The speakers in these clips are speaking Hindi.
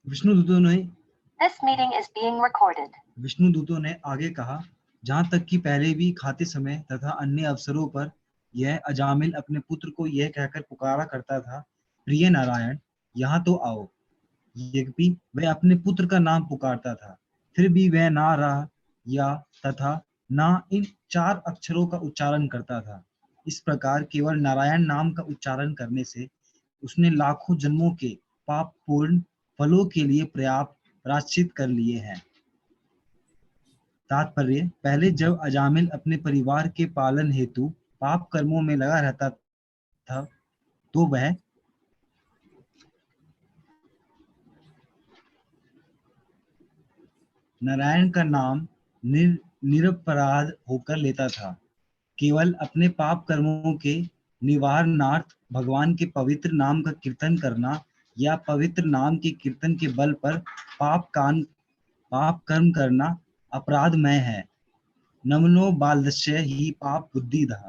विष्णुदूतों ने This meeting is being recorded. विष्णुदूतों ने आगे कहा, जहाँ तक कि पहले भी खाते समय तथा अन्य अवसरों पर यह अजामिल अपने पुत्र को यह कहकर पुकारा करता था, प्रिय नारायण, यहाँ तो आओ। यद्यपि वह अपने पुत्र का नाम पुकारता था, फिर भी वह ना रहा या तथा ना इन 4 अक्षरों का उच्चारण करता था। इस प्रकार केवल नारायण नाम का उच्चारण करने से उसने लाखों जन्मों के पाप पूर्ण फलों के लिए पर्याप्त प्रायश्चित कर लिए हैं। तात्पर्य, पहले जब अजामिल अपने परिवार के पालन हेतु पाप कर्मों में लगा रहता था, तो वह नारायण का नाम निरपराध होकर लेता था। केवल अपने पाप कर्मों के निवारणार्थ भगवान के पवित्र नाम का कीर्तन करना या पवित्र नाम के कीर्तन के बल पर पाप कर्म करना अपराधमय है। नमनो बालदस्य ही पाप बुद्धिदः।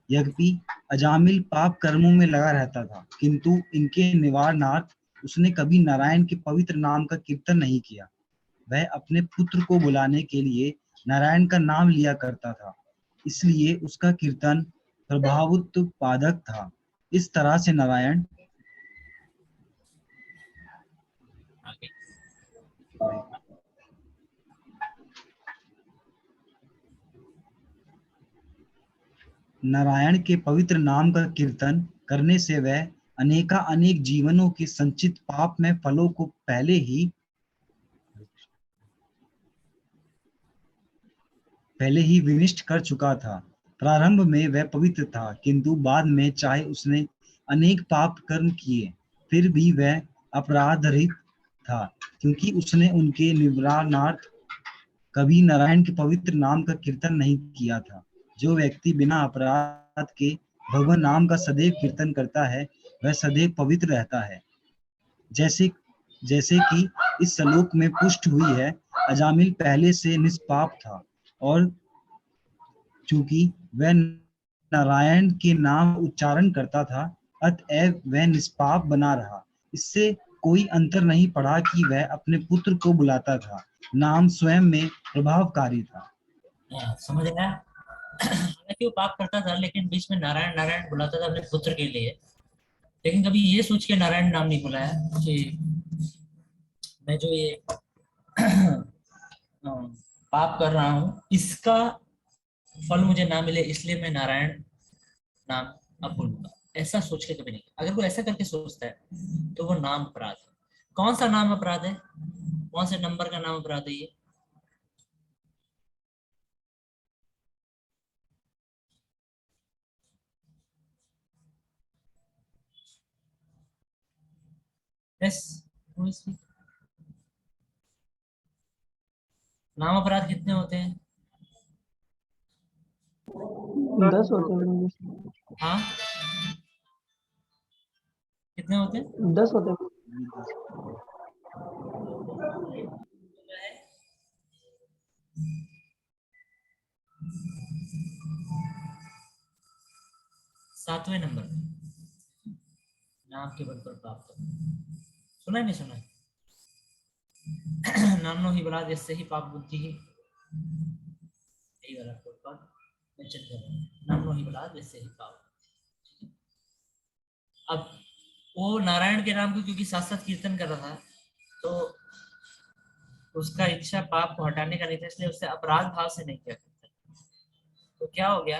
यद्यपि अजामिल पाप कर्मों में लगा रहता था, किंतु इनके निवारणार्थ उसने कभी नारायण के पवित्र नाम का कीर्तन नहीं किया। वह अपने पुत्र को बुलाने के लिए नारायण का नाम लिया करता था, इसलिए उसका कीर्तन प्रभावोत्पादक था। इस तरह से नारायण के पवित्र नाम का कीर्तन करने से वह अनेक जीवनों के संचित पाप में फलों को पहले ही विनिष्ट कर चुका था। प्रारंभ में वह पवित्र था, किंतु बाद में चाहे उसने अनेक पाप कर्म किए, फिर भी वह अपराधरहित था, क्योंकि उसने उनके निवारणार्थ कभी नारायण के पवित्र नाम का कीर्तन नहीं किया था। जो व्यक्ति बिना अपराध के भगवान नाम का सदैव कीर्तन करता है, वह सदैव पवित्र रहता है। जैसे कि इस श्लोक में पुष्ट हुई है, अजामिल पहले से निष्पाप था और चूंकि वह नारायण के नाम उच्चारण करता था, अतएव वह निष्पाप बना रहा। इससे कोई अंतर नहीं पड़ा कि वह अपने पुत्र को बुलाता था। नाम स्वयं में प्रभावकारी था। समझ आया? हालांकि वो पाप करता था, लेकिन बीच में नारायण नारायण बुलाता था अपने पुत्र के लिए, लेकिन कभी ये सोच के नारायण नाम नहीं बुलाया कि मैं जो ये पाप कर रहा हूँ, इसका फल मुझे ना मिले, इसलिए मैं नारायण नाम अब बोलूंगा। ऐसा सोच के कभी नहीं। अगर वो ऐसा करके सोचता है तो वो नाम अपराध है। कौन सा नाम अपराध है? कौन से नंबर का नाम अपराध है ये? नाम अपराध कितने होते हैं? 10 होते हैं। हाँ, कितने होते हैं? 10 होते हैं। 7वें नंबर नाम के बल पर प्राप्त। सुना नहीं सुना? नामनो ही बलात् यस्य ही पाप बुद्धि ही, यही वाला कोड मेंशन कर रहा हूं। नामनो ही बलात् यस्य ही पाप। अब वो नारायण के नाम को क्योंकि साथ साथ कीर्तन कर रहा था, तो उसका इच्छा पाप को हटाने का नहीं था, इसलिए उससे अपराध भाव से नहीं किया करता। तो क्या हो गया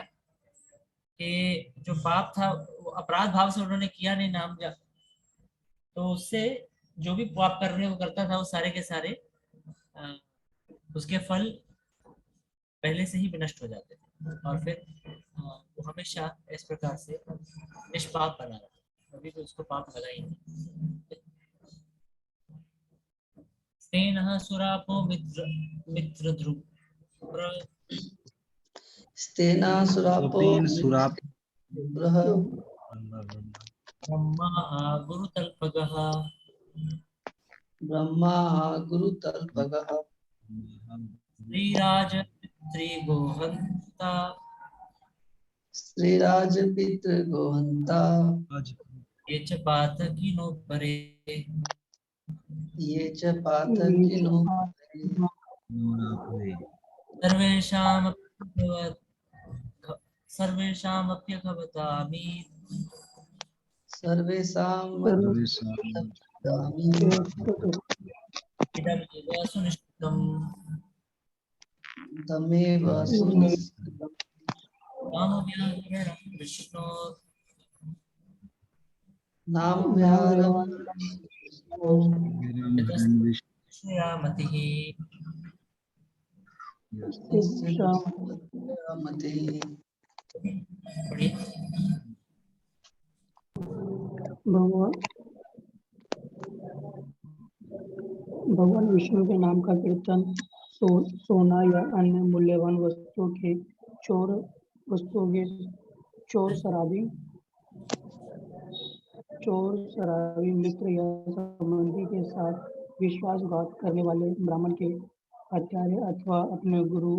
कि जो पाप था वो अपराध भाव से उन्होंने किया नहीं नाम जप, तो उससे जो भी पाप करने को करता था वो सारे के सारे उसके फल पहले से ही विनष्ट हो जाते थे, और फिर वो हमेशा इस प्रकार से निष्पाप बना रहा, कभी भी उसको पाप लगा ही नहीं। स्तेनः सुरापो मित्र ध्रुव स्तेना सुरापो ब्रह्मा गुरुतल्पगः श्रीराज पितृगोहन्ता ये च पातकिनो परे ये च पातकिनो सर्वेषामप्यभवतामि सर्वेषां इदमेव सुनिश्चितम् तमेव सुनिश्चितं नामव्याहरणं विष्णो नाम व्याहरम् श्रेयामतिः मते पढ़िए। भगवान विष्णु के नाम का कीर्तन सोना या अन्य मूल्यवान वस्तुओं के चोर शराबी मित्र या संबंधी के साथ विश्वासघात करने वाले ब्राह्मण के हत्यारे अथवा अपने गुरु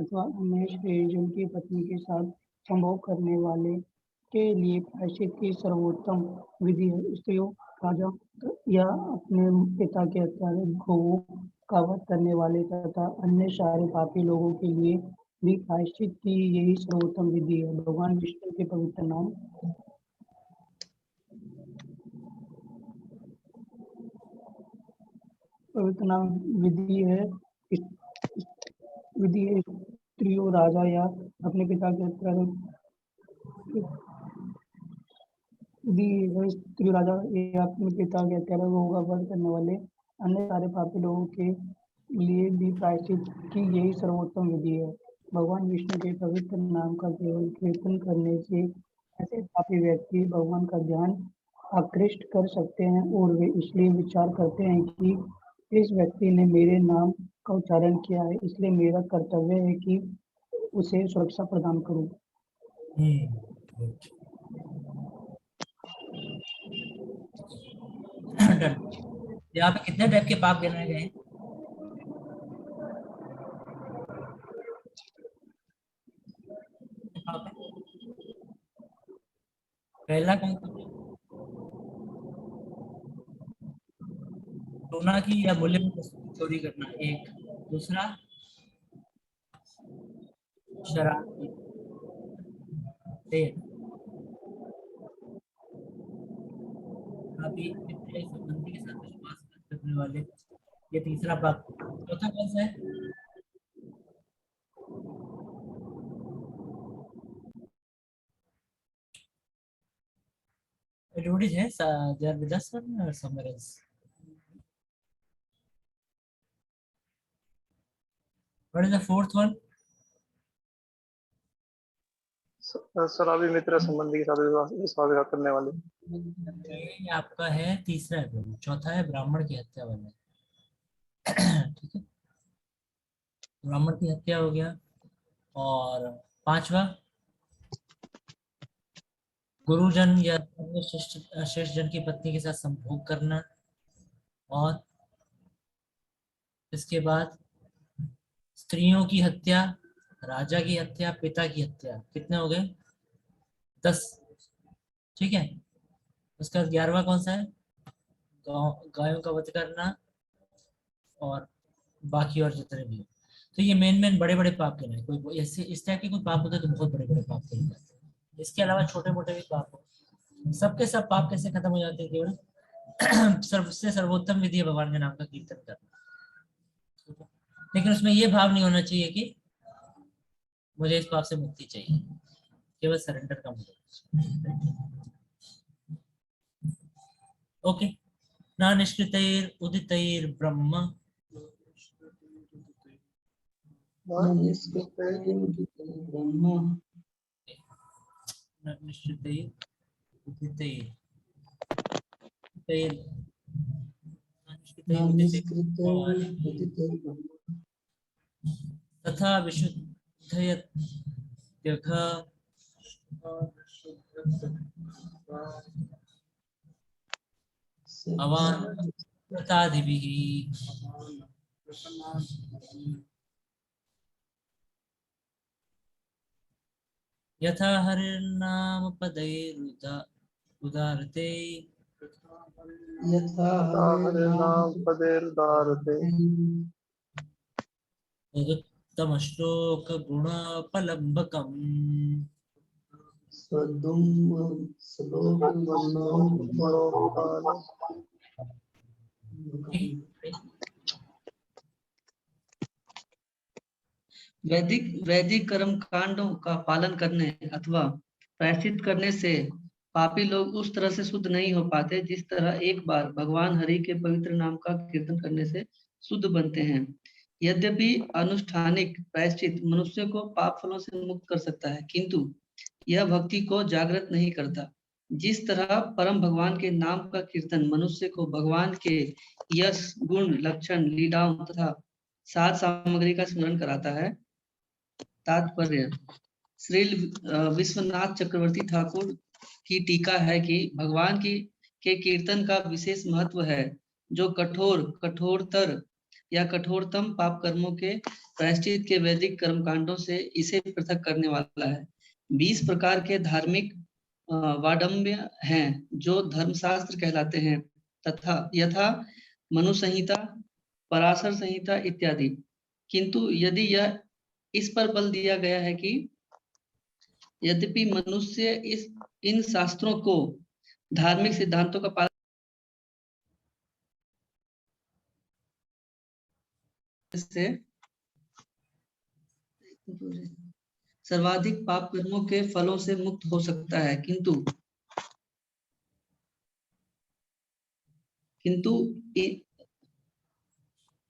अथवा अन्य श्रेयजन की पत्नी के साथ संभोग करने वाले के लिए प्रायश्चित की सर्वोत्तम विधि है। स्त्रियों, राजा या अपने पिता के हत्यारे, गोवों का वध करने वाले तथा अन्य सारे पापी लोगों के लिए भी प्रायश्चित की यही सर्वोत्तम विधि है। भगवान विष्णु के पवित्र नाम विधि है स्त्रियों, राजा या अपने पिता के हत्यारे स्त्री राजा या अपने पिता के हत्यारे गोवों का वध करने वाले अन्य सारे पापी लोगों के लिए भी प्रायश्चित की यही सर्वोत्तम विधि है। भगवान विष्णु के पवित्र नाम का केवल कीर्तन करने से ऐसे पापी व्यक्ति भगवान का ध्यान आकृष्ट कर सकते हैं और वे इसलिए विचार करते हैं कि इस व्यक्ति ने मेरे नाम का उच्चारण किया है, इसलिए मेरा कर्तव्य है कि उसे सुरक्षा प्रदान करूं। यहाँ पे कितने टाइप के पाप गिनाए गए हैं? पहला कौन सा? सोना की या मूल्यवान वस्तु की चोरी करना एक, दूसरा शराब की, अभी संबंधी के साथ विश्वासघात करने वाले, ये तीसरा पाप। चौथा कौन सा है? What is it? They are with us or somewhere else? What is the fourth one? शराबी मित्र संबंधी के साथ विश्वासघात करने वाले। ये आपका है तीसरा है प्रभु। चौथा है ब्राह्मण की हत्या वाला। ठीक है, ब्राह्मण की हत्या हो गया। और पांचवा गुरुजन या श्रेष्ठ जन की पत्नी के साथ संभोग करना। और इसके बाद स्त्रियों की हत्या, राजा की हत्या, पिता की हत्या। कितने हो गए? 10। ठीक है, उसका 11वां कौन सा है? गायों का वध करना और बाकी और जितने भी। तो ये मेन बड़े बड़े पाप गिनाए। कोई ऐसे इस टाइप के कोई पाप होते तो बहुत बड़े बड़े पाप गिने जाते हैं। इसके अलावा छोटे मोटे भी पाप हो, सबके सब पाप कैसे खत्म हो जाते हैं? केवल सबसे सर्वोत्तम विधि है भगवान के नाम का कीर्तन करना। लेकिन उसमें ये भाव नहीं होना चाहिए कि मुझे इस पाप से मुक्ति चाहिए, केवल सरेंडर का मुझे। ओके, ना निष्कृतैर उदितैर ब्रह्म निश्चितैर उदितैर तथा विशुद्धयत्यघ अवान्तादिभिः यथा हरिर्नाम पदैरुदारते यथा हरिनाम पदेर्दारते तदुत्तम श्लोक गुण पलंबकम स्वदुम श्लोक गुणोपाल वैदिक कर्म कांडों का पालन करने अथवा प्रायश्चित करने से पापी लोग उस तरह से शुद्ध नहीं हो पाते जिस तरह एक बार भगवान हरि के पवित्र नाम का कीर्तन करने से शुद्ध बनते हैं। यद्यपि अनुष्ठानिक प्रायश्चित मनुष्य को पाप फलों से मुक्त कर सकता है, किंतु यह भक्ति को जागृत नहीं करता। जिस तरह परम भगवान के नाम का कीर्तन मनुष्य को भगवान के यश, गुण, लक्षण, लीलाओं तथा साध सामग्री का स्मरण कराता है। तात्पर्य श्री विश्वनाथ चक्रवर्ती ठाकुर की टीका है कि भगवान के कीर्तन का विशेष महत्व है, जो कठोरतर या कठोरतम पाप कर्मों के प्रायश्चित के वैदिक कर्म कांडों से इसे पृथक करने वाला है। 20 प्रकार के धार्मिक वाडम्य हैं जो धर्मशास्त्र कहलाते हैं तथा यथा मनु संहिता, पराशर संहिता इत्यादि। किंतु यदि यह इस पर बल दिया गया है कि यद्यपि मनुष्य इन शास्त्रों को धार्मिक सिद्धांतों का पालन से सर्वाधिक पाप कर्मों के फलों से मुक्त हो सकता है, किंतु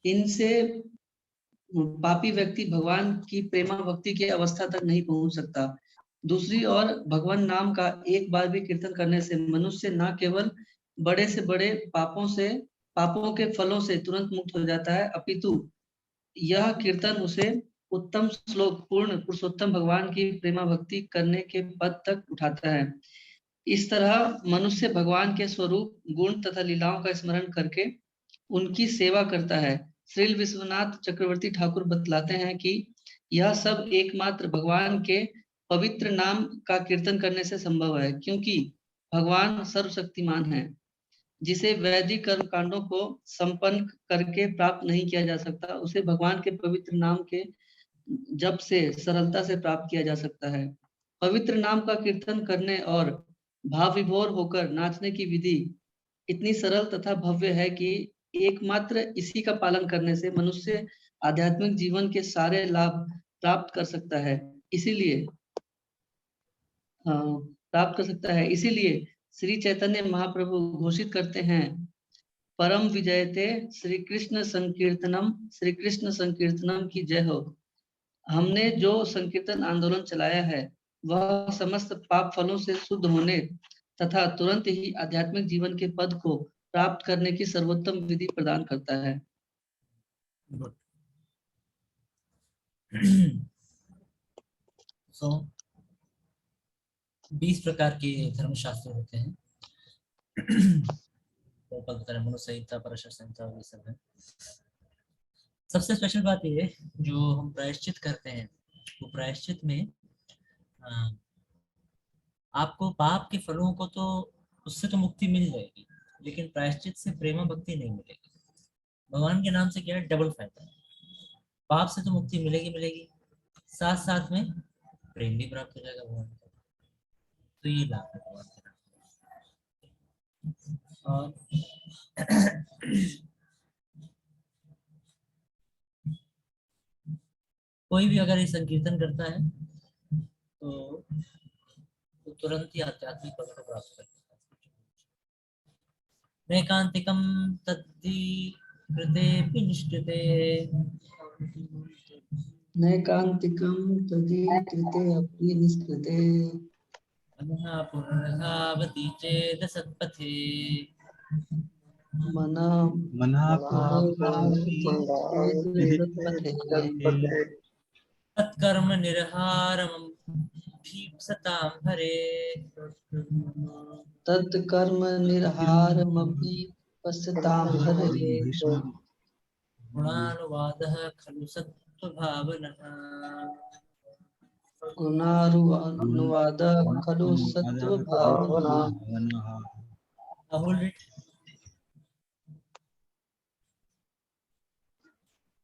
इनसे पापी व्यक्ति भगवान की प्रेमा भक्ति की अवस्था तक नहीं पहुंच सकता। दूसरी ओर भगवान नाम का एक बार भी कीर्तन करने से मनुष्य न केवल बड़े से बड़े पापों के फलों से तुरंत मुक्त हो जाता है, अपितु यह कीर्तन उसे उत्तम श्लोक पूर्ण पुरुषोत्तम भगवान की प्रेमा भक्ति करने के पद तक उठाता है। इस तरह मनुष्य भगवान के स्वरूप, गुण तथा लीलाओं का स्मरण करके उनकी सेवा करता है। श्री विश्वनाथ चक्रवर्ती ठाकुर बतलाते हैं कि यह सब एकमात्र भगवान के पवित्र नाम का कीर्तन करने से संभव है, क्योंकि भगवान सर्वशक्तिमान है, जिसे वैदिक कर्म कांडों को संपन्न करके प्राप्त नहीं किया जा सकता, उसे भगवान के पवित्र नाम के जप से सरलता से प्राप्त किया जा सकता है। पवित्र नाम का कीर्तन करने और भाव विभोर होकर नाचने की विधि इतनी सरल तथा भव्य है कि एकमात्र इसी का पालन करने से मनुष्य आध्यात्मिक जीवन के सारे लाभ प्राप्त कर सकता है। इसीलिए श्री चैतन्य महाप्रभु घोषित करते हैं, परम विजयते श्री कृष्ण संकीर्तनम की जय हो। हमने जो संकीर्तन आंदोलन चलाया है वह समस्त पाप फलों से शुद्ध होने तथा तुरंत ही आध्यात्मिक जीवन के पद को प्राप्त करने की सर्वोत्तम विधि प्रदान करता है। So, 20 प्रकार के धर्मशास्त्र होते हैं। मनु संहिता, पराशर संहिता, ये सब है। सबसे स्पेशल बात ये है, जो हम प्रायश्चित करते हैं, वो प्रायश्चित में आपको पाप के फलों को तो उससे तो मुक्ति मिल जाएगी, लेकिन प्रायश्चित से प्रेमा भक्ति नहीं मिलेगी। भगवान के नाम से क्या है, डबल फायदा है। पाप से तो मुक्ति मिलेगी, साथ साथ में प्रेम भी प्राप्त हो जाएगा भगवान का। तो ये लाभ है भगवान के नाम। और कोई भी अगर ये संकीर्तन करता है तो तुरंत ही आध्यात्मिक पद को प्राप्त करता है। नैकांतिकम तद्धि कृते निष्कृते, नैकांतिकम तद्धि कृते अपि निष्कृते, मनः पुनर्धावति चेद सत्पथे, तत्कर्म निर्हारमभीप्सतां हरे, तत्कर्म निर्हारमभीप्सतां हरे। गुणानुवादः खलु सत्त्वभावनः, गुणानुवादः खलु सत्त्वभावनः। I hold it.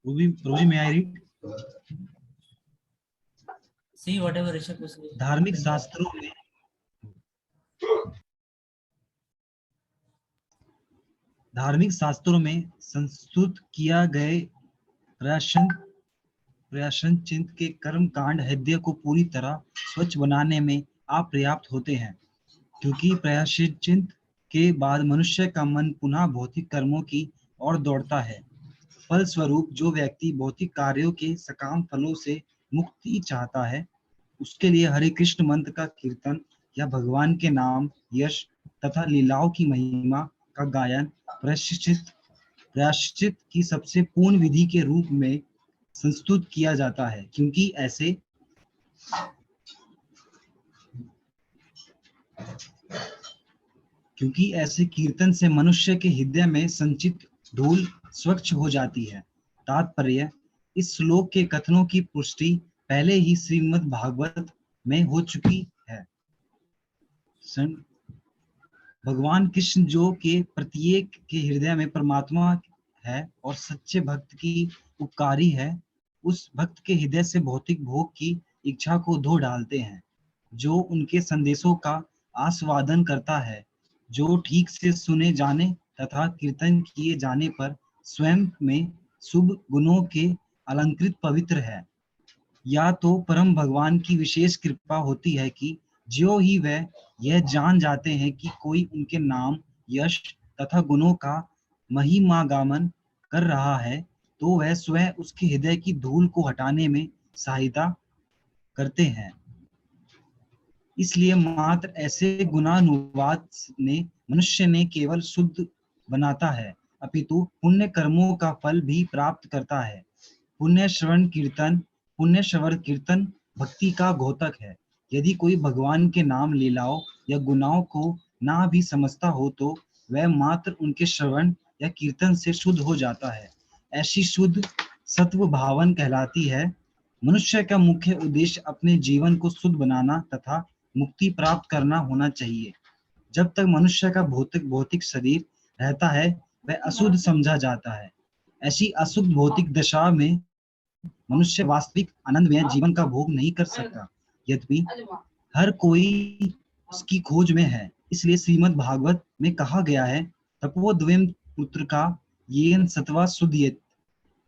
Prabhu may I read? See whatever Rishabh पूछ रही है। धार्मिक शास्त्रों में संस्तुत किया गए प्रायश्चित के कर्म कांड हृदय को पूरी तरह स्वच्छ बनाने में अपर्याप्त होते हैं, क्योंकि प्रायश्चित के बाद मनुष्य का मन पुनः भौतिक कर्मों की ओर दौड़ता है। फलस्वरूप जो व्यक्ति भौतिक कार्यों के सकाम फलों से मुक्ति चाहता है, उसके लिए हरे कृष्ण मंत्र का कीर्तन या भगवान के नाम, यश तथा लीलाओं की महिमा का गायन प्रायश्चित की सबसे पूर्ण विधि के रूप में संस्तुत किया जाता है, क्योंकि ऐसे कीर्तन से मनुष्य के हृदय में संचित धूल स्वच्छ हो जाती है। तात्पर्य: इस श्लोक के कथनों की पुष्टि पहले ही श्रीमद् भागवत में हो चुकी है। भगवान कृष्ण जो के प्रत्येक के हृदय में परमात्मा है और सच्चे भक्त की उपकारी है, उस भक्त के हृदय से भौतिक भोग की इच्छा को धो डालते हैं। जो उनके संदेशों का आस्वादन करता है, जो ठीक से सुने जाने तथा कीर्तन किए जाने पर स्वयं में शुभ गुणों के अलंकृत पवित्र है, या तो परम भगवान की विशेष कृपा होती है कि जो ही वह यह जान जाते हैं कि कोई उनके नाम, यश तथा गुणों का महिमागामन कर रहा है, तो वह स्वयं उसके हृदय की धूल को हटाने में सहायता करते हैं। इसलिए मात्र ऐसे गुणानुवाद ने मनुष्य ने केवल शुद्ध बनाता है, अपितु पुण्य कर्मों का फल भी प्राप्त करता है। पुण्य श्रवण कीर्तन भक्ति का घोतक है। यदि कोई भगवान के नाम, लीलाओं या गुणाओं को ना भी समझता हो, तो वह मात्र उनके श्रवण या कीर्तन से शुद्ध हो जाता है। ऐसी शुद्ध सत्व भावन कहलाती है। मनुष्य का मुख्य उद्देश्य अपने जीवन को शुद्ध बनाना तथा मुक्ति प्राप्त करना होना चाहिए। जब तक मनुष्य का भौतिक शरीर रहता है, वह अशुद्ध समझा जाता है। ऐसी अशुद्ध भौतिक दशा में मनुष्य वास्तविक आनंदमय जीवन का भोग नहीं कर सकता। यद्यपि हर कोई उसकी खोज में है। इसलिए श्रीमद् भागवत में कहा गया है, तपोद्वयं पुत्र का येन सत्वा शुद्धयेत।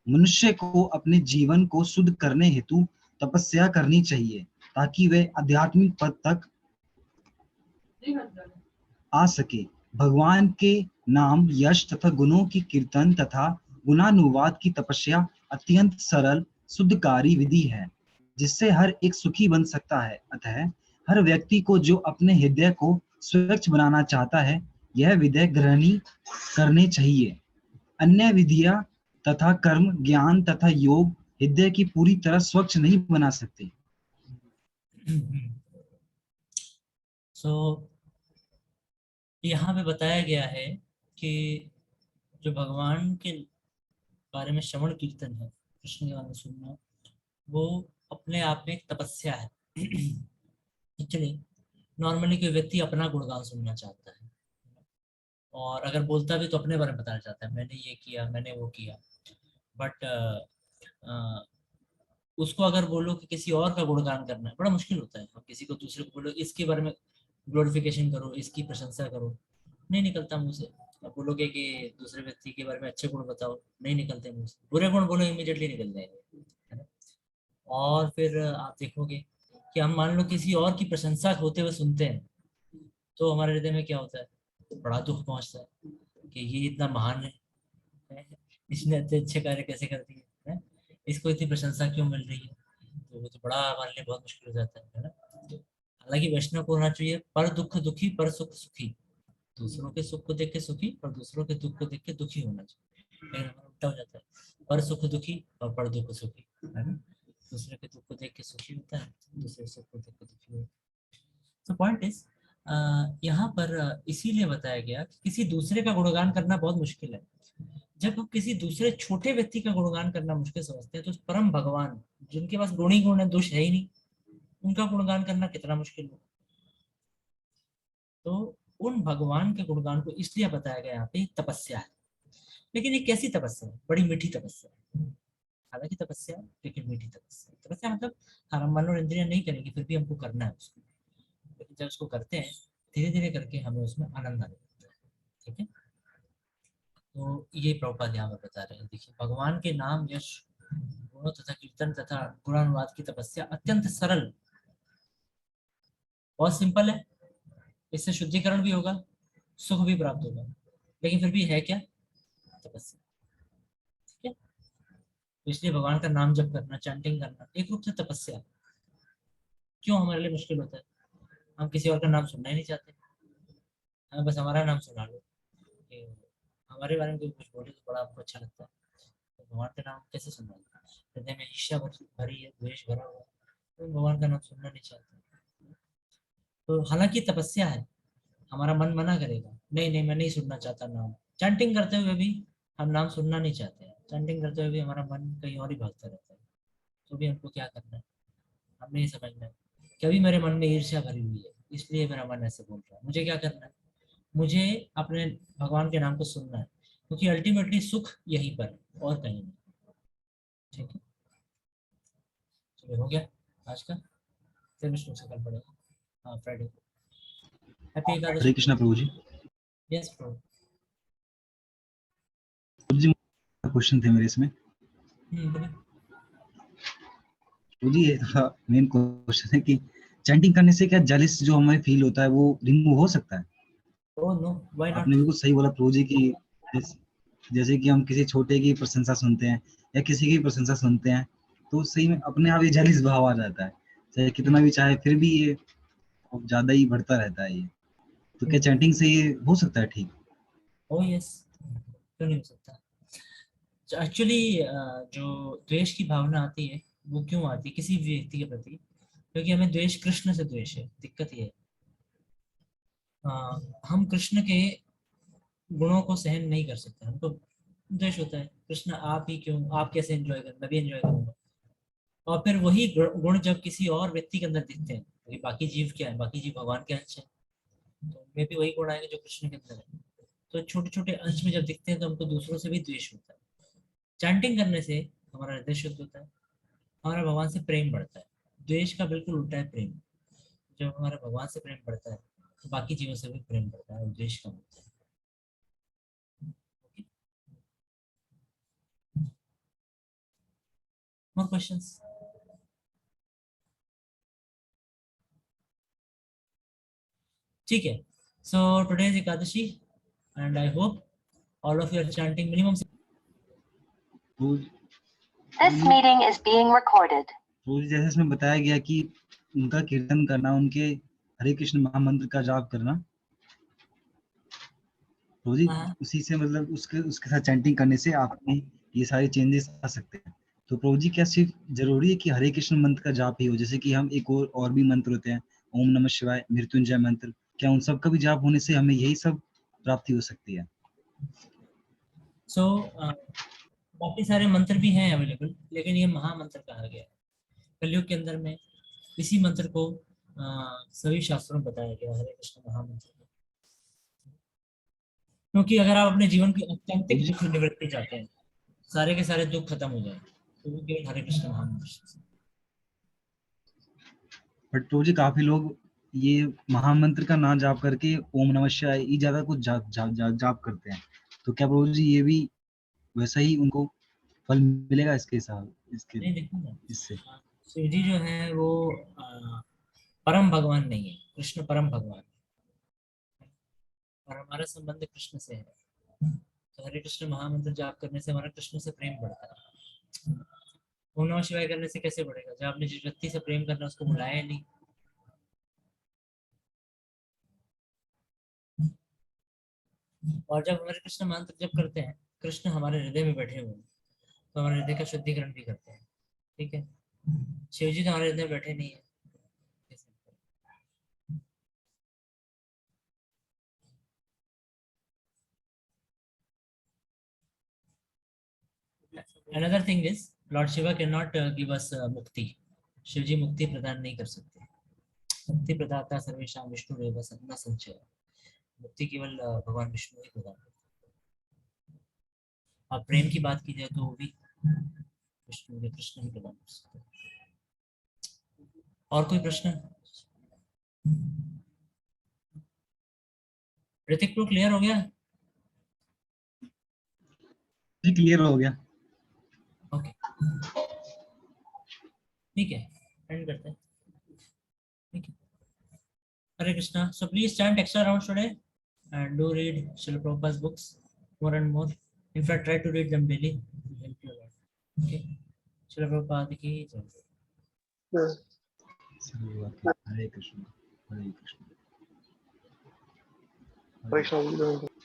मनुष्य को अपने जीवन को शुद्ध करने हेतु तपस्या करनी चाहिए, ताकि वे आध्यात्मिक पद तक आ सके। भगवान के नाम, यश तथा गुणों की कीर्तन तथा गुणानुवाद की तपस्या अत्यंत सरल शुद्धकारी विधि है, जिससे हर एक सुखी बन सकता है। अतः हर व्यक्ति को जो अपने हृदय को स्वच्छ बनाना चाहता है, यह विधि ग्रहणी करनी चाहिए। अन्य विधियां तथा कर्म, ज्ञान तथा योग हृदय की पूरी तरह स्वच्छ नहीं बना सकते। यहाँ पे बताया गया है कि जो भगवान के बारे में श्रवण कीर्तन है, कृष्ण के बारे में सुनना, वो अपने आप में एक तपस्या है। एक्चुअली नॉर्मली कोई व्यक्ति अपना गुणगान सुनना चाहता है, और अगर बोलता भी तो अपने बारे में बताना चाहता है, मैंने ये किया, मैंने वो किया। बट उसको अगर बोलो कि किसी और का गुणगान करना है, बड़ा मुश्किल होता है। किसी को दूसरे को बोलो इसके बारे में ग्लोरिफिकेशन करो, इसकी प्रशंसा करो, नहीं निकलता मुंह से। अब बोलोगे कि दूसरे व्यक्ति के बारे में अच्छे गुण बताओ, नहीं निकलते मुंह से। बुरे गुण बोलो, इमीडिएटली निकल जाएंगे, है ना। और फिर आप देखोगे कि हम मान लो किसी और की प्रशंसा होते हुए सुनते हैं, तो हमारे हृदय में क्या होता है, बड़ा दुख पहुंचता है कि ये इतना महान है, इसने अच्छे कार्य कैसे कर दिए, है? इसको इतनी प्रशंसा क्यों मिल रही है। तो वो तो बड़ा हमारे लिए बहुत मुश्किल हो जाता है ना। हालांकि वैष्णव को होना चाहिए पर दुख दुखी पर सुख सुखी। दूसरों के सुख को देख के सुखी और दूसरों के दुख को देख के दुखी होना चाहिए। लेकिन हमारा उल्टा हो जाता है, पर सुख दुखी और पर दुख सुखी, है ना। दूसरे के दुख को देख के सुखी होता है, दूसरे सुख को देख के दुखी होता है। तो पॉइंट इज, यहाँ पर इसीलिए बताया गया कि किसी दूसरे का गुणगान करना बहुत मुश्किल है। जब हम किसी दूसरे छोटे व्यक्ति का गुणगान करना मुश्किल समझते हैं, तो परम भगवान जिनके पास गुण ही गुण है, दोष है ही नहीं, उनका गुणगान करना कितना मुश्किल हो। तो उन भगवान के गुणगान को इसलिए बताया गया यहाँ पे तपस्या है। लेकिन ये कैसी तपस्या है, बड़ी मीठी तपस्या है। हालांकि तपस्या लेकिन मीठी तपस्या। तपस्या मतलब हम मन और इंद्रियां नहीं करेंगे, फिर भी हमको करना है उसको, लेकिन जब उसको करते हैं धीरे धीरे करके हमें उसमें आनंद आने लगता है। ठीक है, तो ये प्रभुपाद यहाँ पर बता रहे हैं। देखिए, भगवान के नाम, यश, गुणों तथा कीर्तन तथा गुणानुवाद की तपस्या अत्यंत सरल, बहुत सिंपल है। इससे शुद्धिकरण भी होगा, सुख भी प्राप्त होगा, लेकिन फिर भी है क्या? तपस्या। ठीक है, तो इसलिए भगवान का नाम जप करना, चैंटिंग करना एक रूप से तपस्या। क्यों हमारे लिए मुश्किल होता है? हम किसी और का नाम सुनना ही नहीं चाहते, हमें बस हमारा नाम सुना लो, कि हमारे बारे में कोई कुछ बोले तो बड़ा आपको अच्छा लगता है। तो भगवान का नाम कैसे सुनना? हृदय में ईर्ष्या भरी है, द्वेष भरा हुआ है, तो भगवान का नाम सुनना नहीं चाहते। तो हालांकि तपस्या है, हमारा मन मना करेगा, नहीं नहीं मैं नहीं सुनना चाहता नाम। चैंटिंग करते हुए भी हम नाम सुनना नहीं चाहते हैं, चैंटिंग करते हुए भी हमारा मन कहीं और ही भागता रहता है। तो भी हमको क्या करना है? हमने ये समझना है कि अभी मेरे मन में ईर्ष्या भरी हुई है, इसलिए मेरा मन ऐसे बोल रहा है। मुझे क्या करना है? मुझे अपने भगवान के नाम को सुनना है, क्योंकि अल्टीमेटली सुख यहीं पर है और कहीं नहीं। ठीक है, चलिए हो गया आज का, फिर विष्णु से कल पड़ेगा, हाँ फ्राइडे। हैप्पी हरे एकादशी। कृष्णा प्रभु जी। यस प्रभु। प्रभु जी, क्वेश्चन थे मेरे इसमें। बोलिए। प्रभु जी, ये थोड़ा मेन क्वेश्चन है कि चैंटिंग करने से क्या जेलिस जो हमें फील होता है वो रिमूव हो सकता है? Oh no, why not? आपने बिल्कुल सही बोला प्रभु जी कि जैसे कि हम किसी छोटे की प्रशंसा सुनते हैं या किसी की प्रशंसा सुनते हैं, तो सही में अपने आप ये जेलिस भाव आ जाता है, चाहे कितना भी चाहे, फिर भी ये ज्यादा ही बढ़ता रहता है ये। तो क्या चैंटिंग से ये हो सकता है ठीक? ओह यस, क्यों नहीं हो सकता? एक्चुअली जो द्वेष की भावना आती है वो क्यों आती है किसी भी व्यक्ति के प्रति? क्योंकि हमें द्वेष, कृष्ण से द्वेष है। दिक्कत ये है, हम कृष्ण के गुणों को सहन नहीं कर सकते, हमको द्वेष होता है। कृष्ण आप ही क्यों, आप कैसे एंजॉय कर, मैं भी एंजॉय करूंगा। और फिर वही गुण जब किसी और व्यक्ति के अंदर दिखते हैं, क्योंकि बाकी जीव क्या है, बाकी जीव भगवान के अंश है, तो उनमें भी वही गुण आएंगे जो कृष्ण के अंदर है। तो छोटे छोटे अंश में जब दिखते हैं तो हमको दूसरों से भी द्वेष होता है। चैंटिंग करने से हमारा हृदय शुद्ध होता है, हमारा भगवान से प्रेम बढ़ता है। द्वेष का बिल्कुल उल्टा है प्रेम। जब हमारा भगवान से प्रेम बढ़ता है तो बाकी जीवों से भी प्रेम बढ़ता है और द्वेष कम होता है। More questions? ठीक है, so today is Ekadashi and I hope all of you are chanting minimum. Prabhu This meeting is being recorded. प्रभु जी, जैसे इसमें बताया गया कि उनका कीर्तन करना, उनके हरे कृष्ण महामंत्र का जाप करना, प्रभु जी हाँ, उसी से मतलब उसके साथ चैंटिंग करने से आप में ये सारे चेंजेस आ सकते हैं। तो प्रभु जी, क्या सिर्फ जरूरी है कि हरे कृष्ण मंत्र का जाप ही हो? जैसे कि हम एक और भी मंत्र होते हैं, ओम नमः शिवाय, मृत्युंजय मंत्र, क्या उन सब का भी जाप होने से हमें यही सब प्राप्ति हो सकती है? so बाकी सारे मंत्र भी हैं अवेलेबल, लेकिन ये महामंत्र कहा गया है कलयुग के अंदर में। इसी मंत्र को सभी शास्त्रों में बताया गया, हरे कृष्ण महामंत्र को। क्योंकि अगर आप अपने जीवन की प्रभु अत्यंतिक जी, दुख निवृत्ति चाहते हैं, सारे के सारे दुख खत्म हो जाए, तो वो केवल हरे कृष्ण महामंत्र से। बट प्रभु जी काफी लोग ये महामंत्र का नाम जाप करके ओम नमः शिवाय ये ज्यादा कुछ जाप करते हैं। तो क्या प्रभु जी ये भी वैसा ही उनको फल मिलेगा इसके साथ, इसके नहीं देखो ना, इससे? शिव जी जो है वो परम भगवान नहीं है, कृष्ण परम भगवान है और हमारा संबंध कृष्ण से है। तो हरे कृष्ण महामंत्र जाप करने से हमारा कृष्ण से प्रेम बढ़ता है। ओम नमः शिवाय करने से कैसे बढ़ेगा जब आपने जिस व्यक्ति से प्रेम करना उसको बुलाया नहीं? और जब हरे कृष्ण मंत्र जप करते हैं, कृष्ण हमारे हृदय में बैठे हुए हैं, तो हमारे हृदय का शुद्धिकरण भी करते हैं। ठीक है, शिव जी तो हमारे हृदय में बैठे नहीं है। Another thing is Lord Shiva cannot give us mukti. Shiv जी मुक्ति प्रदान नहीं कर सकते। मुक्ति प्रदाता सर्वेशां विष्णु रेव न संचय। मुक्ति केवल भगवान विष्णु ही प्रदान करते हैं। अब प्रेम की बात की जाए तो वो भी कृष्ण मुझे कृष्ण ही प्रदान कर सकते हैं। और कोई प्रश्न? ऋतिक को क्लियर हो गया? जी क्लियर हो गया। ओके ठीक है, एंड करते हैं। ठीक है, Hare Krishna. So please chant extra rounds today and do read Srila Prabhupada's books more and more. In fact, try to read them daily. It will help you a lot. Okay, Srila Prabhupada की जय। हरे कृष्ण हरे कृष्ण हरे कृष्ण।